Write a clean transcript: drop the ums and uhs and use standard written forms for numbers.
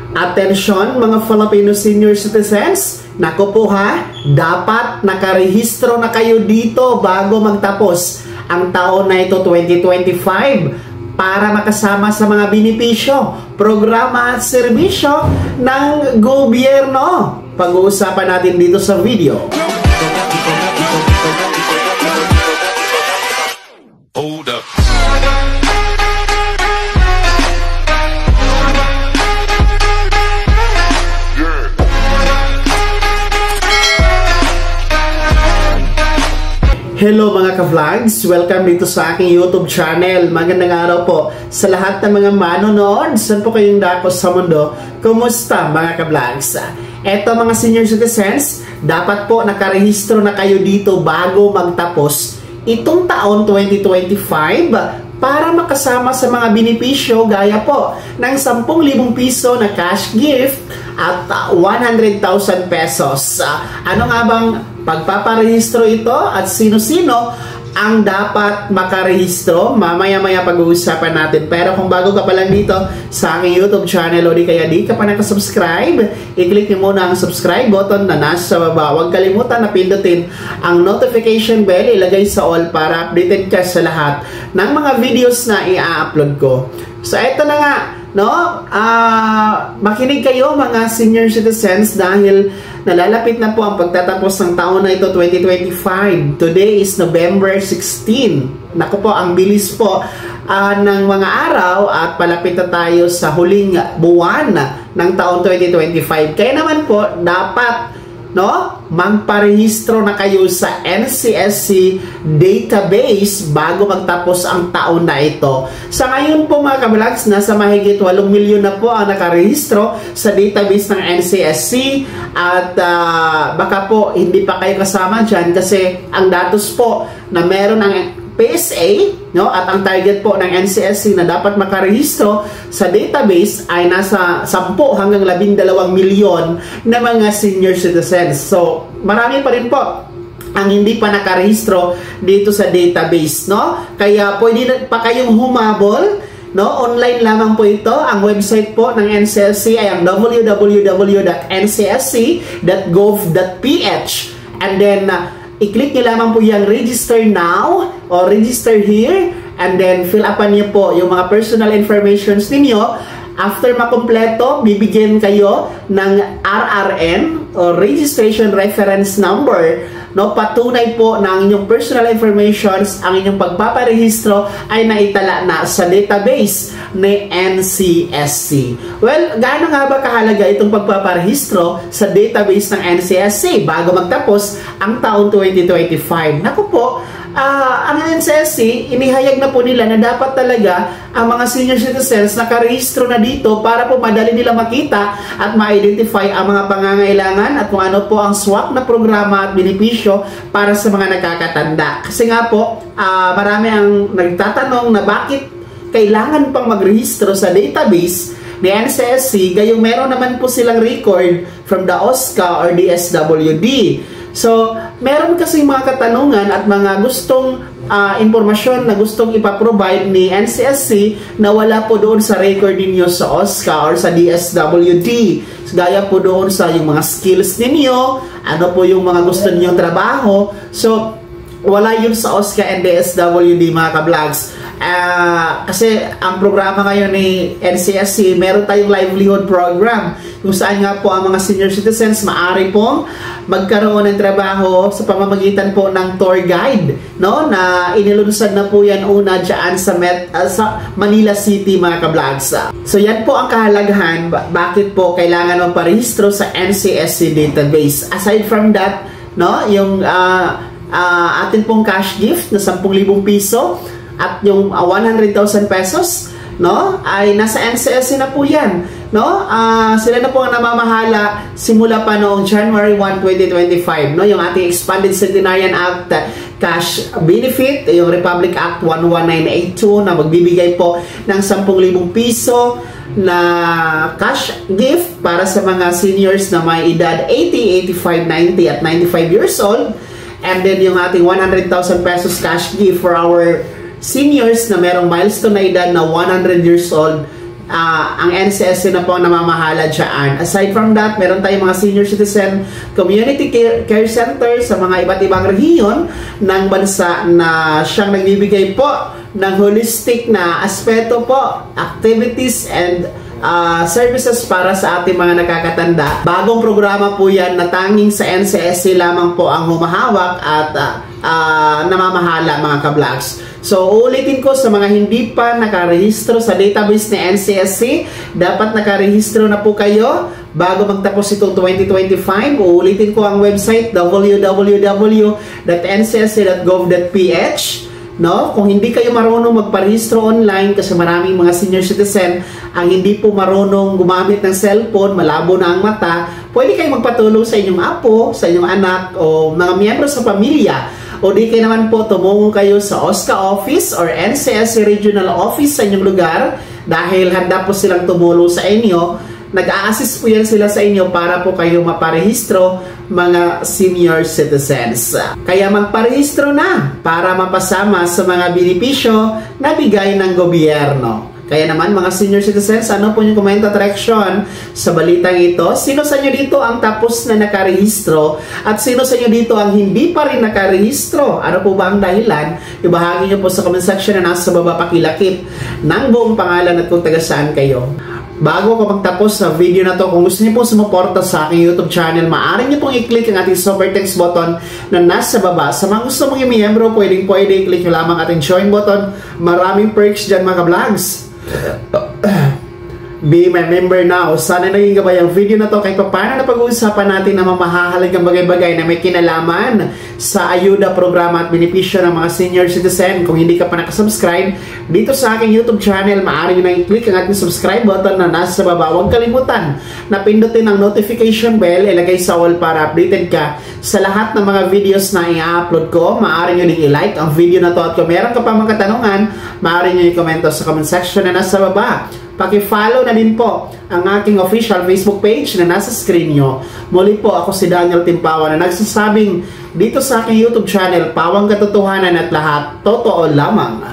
Atensyon mga Filipino senior citizens, naku po ha, dapat nakarehistro na kayo dito bago magtapos ang taon na ito 2025 para makasama sa mga benepisyo, programa at serbisyo ng gobyerno. Pag-uusapan natin dito sa video. Hold up. Hello mga ka-vlogs! Welcome dito sa aking YouTube channel. Magandang araw po sa lahat ng mga manonood. Saan po kayong dako sa mundo? Kumusta mga ka-vlogs? Eto mga senior citizens, dapat po nakarehistro na kayo dito bago magtapos itong taon 2025 para makasama sa mga benepisyo gaya po ng 10,000 piso na cash gift at 100,000 pesos. Ano nga bang pagpaparehistro ito at sino-sino ang dapat makarehistro? Mamaya-maya pag-uusapan natin. Pero kung bago ka pa lang dito sa aking YouTube channel o di kaya di ka pa nakasubscribe, i-click niyo muna ang subscribe button na nasa baba. Huwag kalimutan na pindutin ang notification bell, ilagay sa all para updated ka sa lahat ng mga videos na i-upload ko. So eto na nga, no? Makinig kayo mga senior citizens dahil nalalapit na po ang pagtatapos ng taon na ito 2025. Today is November 16. Naku po, ang bilis po ng mga araw at palapit na tayo sa huling buwan ng taon 2025. Kaya naman po, dapat magparehistro na kayo sa NCSC database bago magtapos ang taon na ito. Sa ngayon po mga ka-vlogs, nasa mahigit 8 milyon na po ang nakarehistro sa database ng NCSC at baka po hindi pa kayo kasama dyan kasi ang datos po na meron ang PSA at ang target po ng NCSC na dapat makarehistro sa database ay nasa 10 hanggang 12 milyon na mga senior citizens. So, marami pa rin po ang hindi pa nakarehistro dito sa database, Kaya pwede pa kayong humabol, online lamang po ito. Ang website po ng NCSC ay ang www.ncsc.gov.ph and then i-click nyo lamang po yung register now or register here and then fill upan nyo po yung mga personal informations ninyo. After makompleto, bibigyan kayo ng RRN or registration reference number. Patunay po na ang inyong personal informations, ang inyong pagpaparehistro ay naitala na sa database ni NCSC. Well, gaano nga ba kahalaga itong pagpaparehistro sa database ng NCSC bago magtapos ang taon 2025? Naku po, ang NCSC, inihayag na po nila na dapat talaga ang mga senior citizens nakarehistro na dito para po madali nila makita at ma-identify ang mga pangangailangan at kung ano po ang swak na programa at benepisyo para sa mga nakakatanda. Kasi nga po, marami ang nagtatanong na bakit kailangan pang magrehistro sa database ni NCSC gayong meron naman po silang record from the OSCA or DSWD. So, meron kasing mga katanungan at mga gustong impormasyon na gustong ipaprovide ni NCSC na wala po doon sa record ninyo sa OSCA or sa DSWD. So, gaya po doon sa yung mga skills ninyo, ano po yung mga gusto ninyong trabaho. So, wala yun sa OSCA and DSWD mga ka-vlogs. Kasi ang programa ngayon ni NCSC, meron tayong livelihood program kung saan nga po ang mga senior citizens maaari pong magkaroon ng trabaho sa pamamagitan po ng tour guide, na inilunsad na po yan una dyan sa Manila City mga ka-vlogs. So yan po ang kahalagahan bakit po kailangan magparehistro sa NCSC database. Aside from that, yung atin pong cash gift na 10,000 piso at yung 100,000 pesos, ay nasa NCSC na po yan. Sila na po ang namamahala simula pa noong January 1, 2025. Yung ating Expanded Centenarian Act Cash Benefit, yung Republic Act 11982 na magbibigay po ng 10,000 piso na cash gift para sa mga seniors na may edad 80, 85, 90 at 95 years old. And then yung ating 100,000 pesos cash gift for our seniors na merong milestone na edad na 100 years old ang NCSC na po ang namamahala dyan. Aside from that, meron tayong mga senior citizen community care center sa mga iba't ibang rehiyon ng bansa na siyang nagbibigay po ng holistic na aspeto po, activities and services para sa ating mga nakakatanda. Bagong programa po yan na tanging sa NCSC lamang po ang humahawak at namamahala mga ka-vlogs. So, uulitin ko sa mga hindi pa nakarehistro sa database ni NCSC, dapat nakarehistro na po kayo bago magtapos itong 2025. Uulitin ko ang website www.ncsc.gov.ph. No? Kung hindi kayo marunong magparehistro online, kasi maraming mga senior citizen ang hindi po marunong gumamit ng cellphone, malabo na ang mata, pwede kayo magpatulong sa inyong apo, sa inyong anak o mga miyembro sa pamilya. O di kayo naman po tumungo kayo sa OSCA office or NCSC regional office sa inyong lugar dahil handa po silang tumulong sa inyo. Nag-a-assist po yan sila sa inyo para po kayo maparehistro mga senior citizens. Kaya magparehistro na para mapasama sa mga benepisyo na bigay ng gobyerno. Kaya naman mga senior citizens, ano po yung comment at reaction sa balitang ito? Sino sa inyo dito ang tapos na nakarehistro? At sino sa inyo dito ang hindi pa rin nakarehistro? Ano po ba ang dahilan? Ibahagi nyo po sa comment section na nasa baba pakilakip ng buong pangalan at kung taga saan kayo. Bago ko magtapos sa video na to, kung gusto niyo po sumuporta sa aking YouTube channel, maaari niyo pong i-click ang ating super text button na nasa baba. Sa mga gusto mong i-miyembro, pwede i-click nyo lamang ating join button. Maraming perks dyan mga vlogs. Be my member now. Sana naging gabay ang video na to kahit paano na pag-uusapan natin na mamahalagang bagay-bagay na may kinalaman sa ayuda, programa at benepisyo ng mga senior citizen. Kung hindi ka pa nakasubscribe dito sa aking YouTube channel, maaari nyo na i-click ang ating subscribe button na nasa baba. Huwag kalimutan na pindutin ang notification bell, ilagay sa all para updated ka sa lahat ng mga videos na i-upload ko. Maaari nyo din i-like ang video na to at kung meron ka pa mga katanungan, maaari nyo i-comment sa comment section na nasa baba. Paki-follow na din po ang aking official Facebook page na nasa screen nyo. Muli po, ako si Daniel Timpawa na nagsasabing dito sa aking YouTube channel, pawang katotohanan at lahat totoo lamang.